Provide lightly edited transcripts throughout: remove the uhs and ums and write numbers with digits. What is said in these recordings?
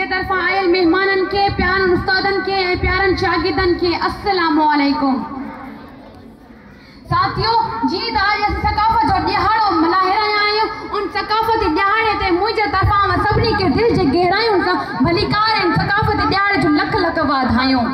मुझे तरफा आयल मेहमानन के, प्यारन उस्तादन के, प्यारन शागिर्दन के अस्सलाम वालेकुम। साथियों, जीत आज सकाफत जो ॾियारो मल्हाए रहिया आहियूं, उन सकाफत ॾियारे ते मुझे तरफा सभिनी के दिल जे गहराइयों सां भलीकार ऐं सकाफत ॾियारे जो लख लख वाधायूं।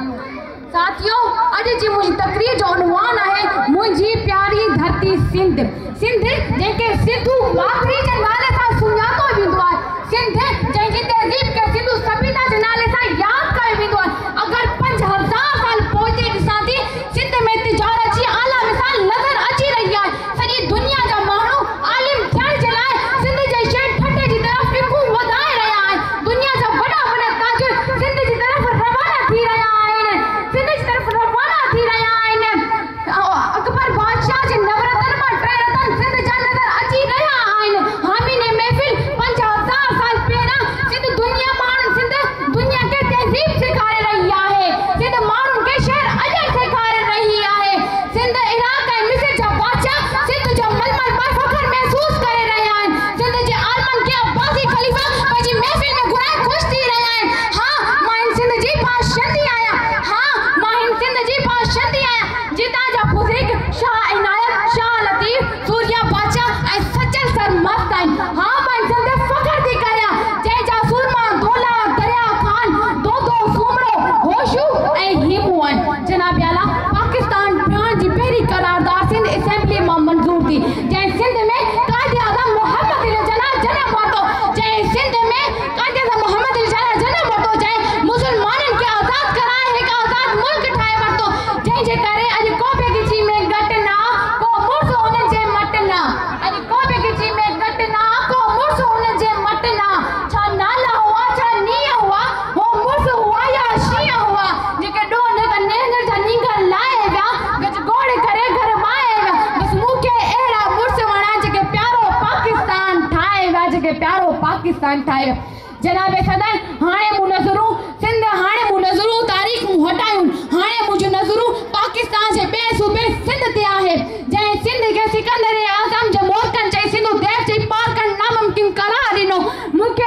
साथियों, अॼु जी मुंहिंजी तकरीर जो उनवान आहे मुंहिंजी प्यारी धरती सिंध। सिंध जंहिंखे सिंधु मातरी जे नाले सां सुञातो वेंदो आहे, सिंध जंहिंजी तहज़ीब खे सिंधु सभ्यता जे नाले सां यादि कयो वेंदो आहे। अगरि 5000 साल पोइ ॾिसां थी, सिंध में तिजारत जी आला मिसाल नज़र अची रही आहे। सॼी दुनिया जा माण्हू आलिम थियण जे लाइ सिंध जे शहर ठटे जी तरफ़ फिकूं वधाए रहिया आहिनि। दुनिया जा वॾा वॾा ताजिर सिंध जी तरफ़ रवाना थी रहिया आहिनि, सिंध जी तरफ़ रवाना थी रहिया आहिनि। अकबर बादशाह जे नवरतन मां 3 रतन सिंध जा नज़र अची रहिया आहिनि। हामिन महफ़िल 5000 साल पहिरां सिंध दुनिया माण्हुनि सिंध दुनिया खे तहज़ीब सेखारे रही आहे, सिंध माण्हुनि खे शहर अजर सेखारे रही आहे। सिंध इराक ऐं मिस्र जा बादशाह सिंध जो मलमल पर फ़ख्र महसूस करे रहिया आहिनि। सिंध जे आलमनि खे अब्बासी ख़लीफ़ा पंहिंजी महफ़िल में घुराए ख़ुशि थी रहिया आहिनि। हाँ, मां हिन सिंध जी बाशिंदी आहियां। हाँ, मां हिन सिंध जी बाशिंदी आहियां, जितां जा बुज़ुर्ग शाह इनायत, शाह लतीफ़, सूरिया बादशाह ऐं सचल सरमस्त आहिनि। हाँ, मां हिन सिंध ते फ़ख्र थी करियां, जंहिंजा सुरमा, दोला, दरिया खान, दोदो, सूमरो, होशू ऐं हीमू आहिनि। जनाब आला, पाकिस्तान ठहण जी पहिरीं करारदाद सिंध असेंबली मां मंज़ूर थी, जंहिं सिंध में कायदे आज़म मोहम्मद अली जिन्ना जनम वरितो, जंहिं सिंध में कायदे आज़म मोहम्मद अली जिन्ना जनम वरितो, जंहिं मुसलमाननि खे आज़ाद कराए हिकु आज़ाद मुल्क ठाहे वरितो, जंहिंजे करे अॼु को बि गिची में घटि न, को मुड़ुस हुन जे मट न। अॼु को बि गिची में घटि न, को मुड़ुस हुन जे मट न। छा नाला हुआ, छा नीअ हुआ, हो मुड़ुस हुआ या शीअं हुआ, जेके नेंगर जा नींगर लाए विया, गज गोड़ करे घर माए विया। बस मूंखे अहिड़ा मुड़ुस वणा जेके प्यारो पाकिस्तान ठाहे विया, जेके प्यारो पाकिस्तान ठाहे विया। जनाबे सदर, हाणे मूं नज़रूं सिंध, हाणे मूं नज़रूं तारीख़ मूं हटायूं, हाणे मुंहिंजूं नज़रूं पाकिस्तान जे ॿिए सूबे सिंध ते आहे, जंहिं सिंध खे सिकंदर आज़म जे मोहकनि चई सिंधु देश चई पार करणु नामुमकिन करार ॾिनो। मूंखे